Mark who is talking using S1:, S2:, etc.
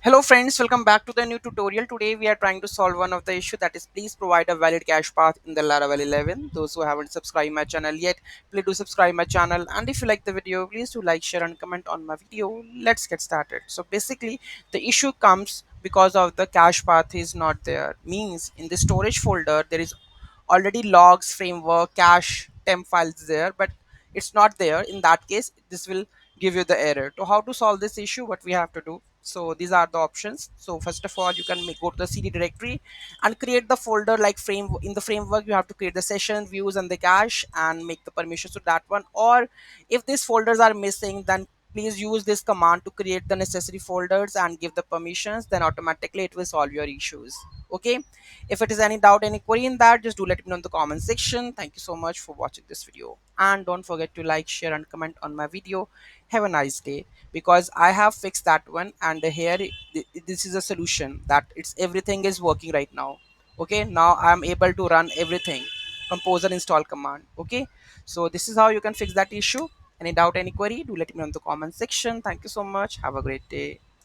S1: Hello friends, welcome back to the new tutorial. Today we are trying to solve one of the issue, that is please provide a valid cache path in the Laravel 11. Those who haven't subscribed my channel yet, please do subscribe my channel, and if you like the video, please do like, share and comment on my video. Let's get started. So basically the issue comes because of the cache path is not there. Means in the storage folder there is already logs, framework, cache, temp files there, but it's not there. In that case this will give you the error. So how to solve this issue, what we have to do? So these are the options. So first of all, you can go to the cd directory and create the folder like frame. In the framework you have to create the session, views and the cache and make the permissions to that one. Or if these folders are missing, then please use this command to create the necessary folders and give the permissions, then automatically it will solve your issues. Okay, if it is any doubt, any query in that, just do let me know in the comment section. Thank you so much for watching this video, and don't forget to like, share and comment on my video. Have a nice day, because I have fixed that one, and here this is a solution that it's everything is working right now. Okay, now I am able to run everything, composer install command. Okay, so this is how you can fix that issue. Any doubt, any query, do let me know in the comment section. Thank you so much, have a great day.